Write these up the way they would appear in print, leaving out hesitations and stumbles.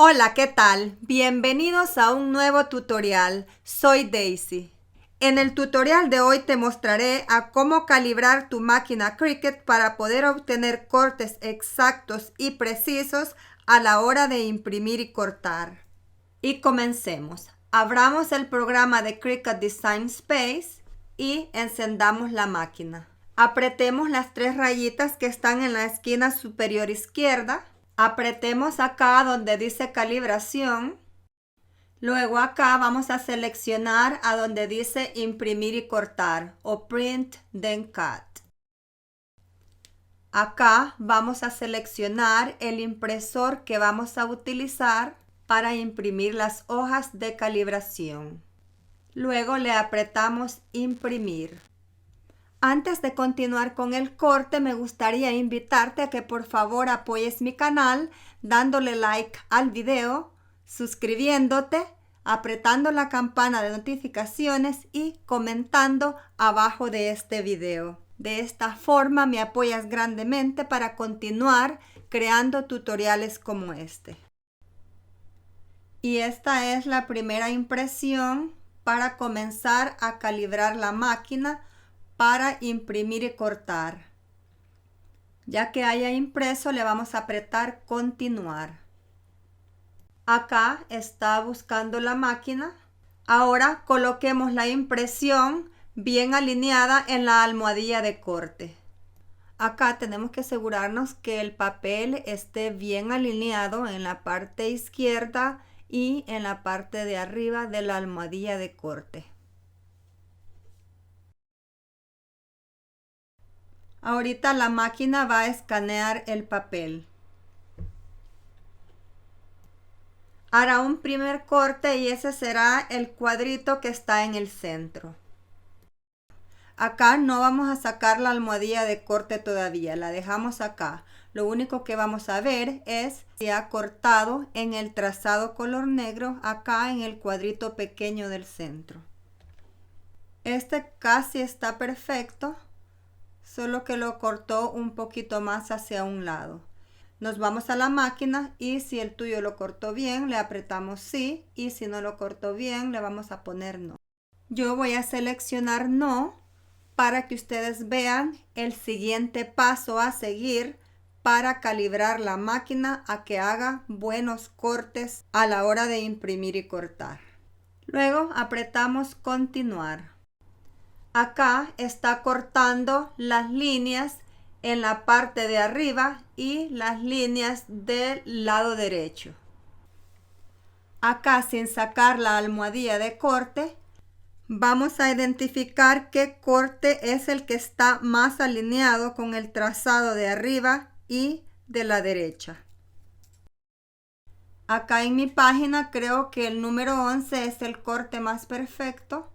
Hola, ¿qué tal? Bienvenidos a un nuevo tutorial. Soy Daisy. En el tutorial de hoy te mostraré a cómo calibrar tu máquina Cricut para poder obtener cortes exactos y precisos a la hora de imprimir y cortar. Y comencemos. Abramos el programa de Cricut Design Space y encendamos la máquina. Apretemos las tres rayitas que están en la esquina superior izquierda. Apretemos acá donde dice calibración. Luego acá vamos a seleccionar a donde dice imprimir y cortar o print then cut. Acá vamos a seleccionar el impresor que vamos a utilizar para imprimir las hojas de calibración. Luego le apretamos imprimir. Antes de continuar con el corte, me gustaría invitarte a que por favor apoyes mi canal dándole like al video, suscribiéndote, apretando la campana de notificaciones y comentando abajo de este video. De esta forma me apoyas grandemente para continuar creando tutoriales como este. Y esta es la primera impresión para comenzar a calibrar la máquina para imprimir y cortar. Ya que haya impreso, le vamos a apretar continuar. Acá está buscando la máquina. Ahora coloquemos la impresión bien alineada en la almohadilla de corte. Acá tenemos que asegurarnos que el papel esté bien alineado en la parte izquierda y en la parte de arriba de la almohadilla de corte. Ahorita la máquina va a escanear el papel. Hará un primer corte y ese será el cuadrito que está en el centro. Acá no vamos a sacar la almohadilla de corte todavía, la dejamos acá. Lo único que vamos a ver es si ha cortado en el trazado color negro acá en el cuadrito pequeño del centro. Este casi está perfecto. Solo que lo cortó un poquito más hacia un lado. Nos vamos a la máquina y si el tuyo lo cortó bien, le apretamos sí, y si no lo cortó bien, le vamos a poner no. Yo voy a seleccionar no para que ustedes vean el siguiente paso a seguir para calibrar la máquina a que haga buenos cortes a la hora de imprimir y cortar. Luego apretamos continuar. Acá está cortando las líneas en la parte de arriba y las líneas del lado derecho. Acá, sin sacar la almohadilla de corte, vamos a identificar qué corte es el que está más alineado con el trazado de arriba y de la derecha. Acá en mi página creo que el número 11 es el corte más perfecto.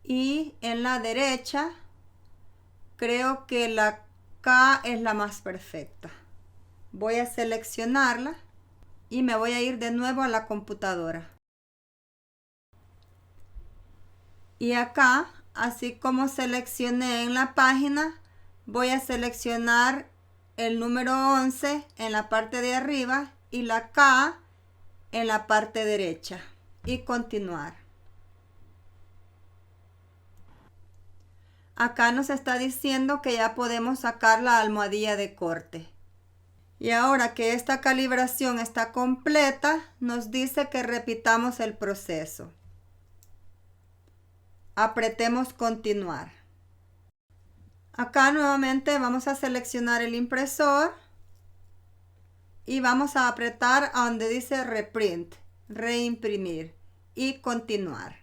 Y en la derecha creo que la K es la más perfecta. Voy a seleccionarla y me voy a ir de nuevo a la computadora. Y acá, así como seleccioné en la página, voy a seleccionar el número 11 en la parte de arriba y la K en la parte derecha y continuar. Acá nos está diciendo que ya podemos sacar la almohadilla de corte. Y ahora que esta calibración está completa, nos dice que repitamos el proceso. Apretemos continuar. Acá nuevamente vamos a seleccionar el impresor y vamos a apretar a donde dice reprint, reimprimir y continuar.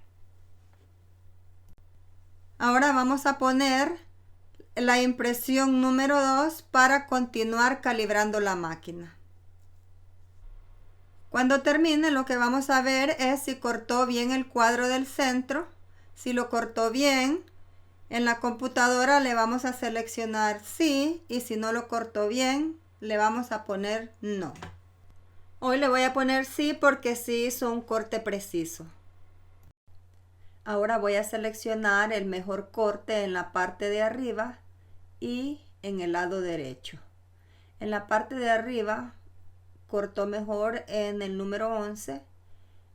Ahora vamos a poner la impresión número 2 para continuar calibrando la máquina. Cuando termine, lo que vamos a ver es si cortó bien el cuadro del centro. Si lo cortó bien, en la computadora le vamos a seleccionar sí, y si no lo cortó bien, le vamos a poner no. Hoy le voy a poner sí porque sí hizo un corte preciso. Ahora voy a seleccionar el mejor corte en la parte de arriba y en el lado derecho. En la parte de arriba cortó mejor en el número 11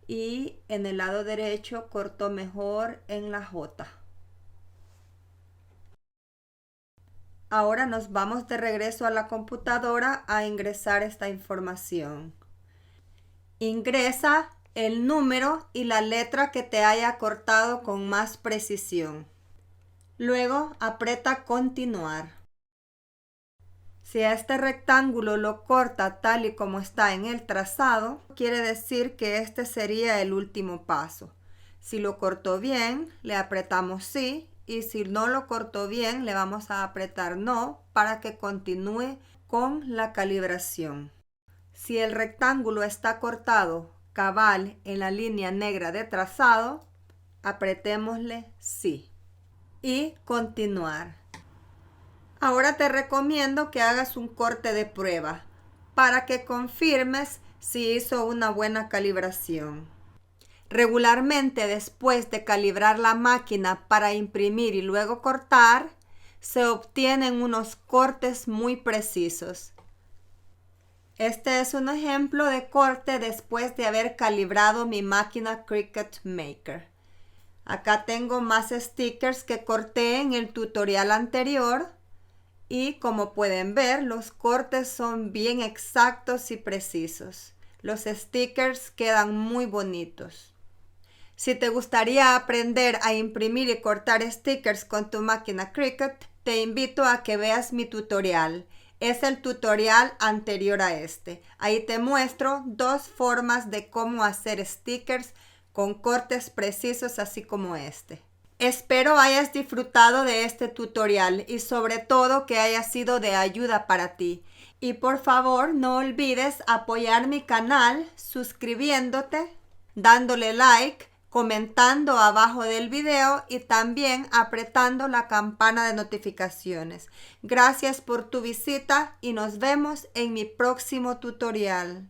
y en el lado derecho cortó mejor en la J. Ahora nos vamos de regreso a la computadora a ingresar esta información. Ingresa el número y la letra que te haya cortado con más precisión. Luego aprieta continuar. Si a este rectángulo lo corta tal y como está en el trazado, quiere decir que este sería el último paso. Si lo cortó bien, le apretamos sí, y si no lo cortó bien, le vamos a apretar no para que continúe con la calibración. Si el rectángulo está cortado cabal en la línea negra de trazado, apretémosle sí y continuar. Ahora te recomiendo que hagas un corte de prueba para que confirmes si hizo una buena calibración. Regularmente, después de calibrar la máquina para imprimir y luego cortar, se obtienen unos cortes muy precisos. Este es un ejemplo de corte después de haber calibrado mi máquina Cricut Maker. Acá tengo más stickers que corté en el tutorial anterior. Y como pueden ver, los cortes son bien exactos y precisos. Los stickers quedan muy bonitos. Si te gustaría aprender a imprimir y cortar stickers con tu máquina Cricut, te invito a que veas mi tutorial. Es el tutorial anterior a este. Ahí te muestro 2 formas de cómo hacer stickers con cortes precisos así como este. Espero hayas disfrutado de este tutorial y sobre todo que haya sido de ayuda para ti. Y por favor no olvides apoyar mi canal suscribiéndote, dándole like, comentando abajo del video y también apretando la campana de notificaciones. Gracias por tu visita y nos vemos en mi próximo tutorial.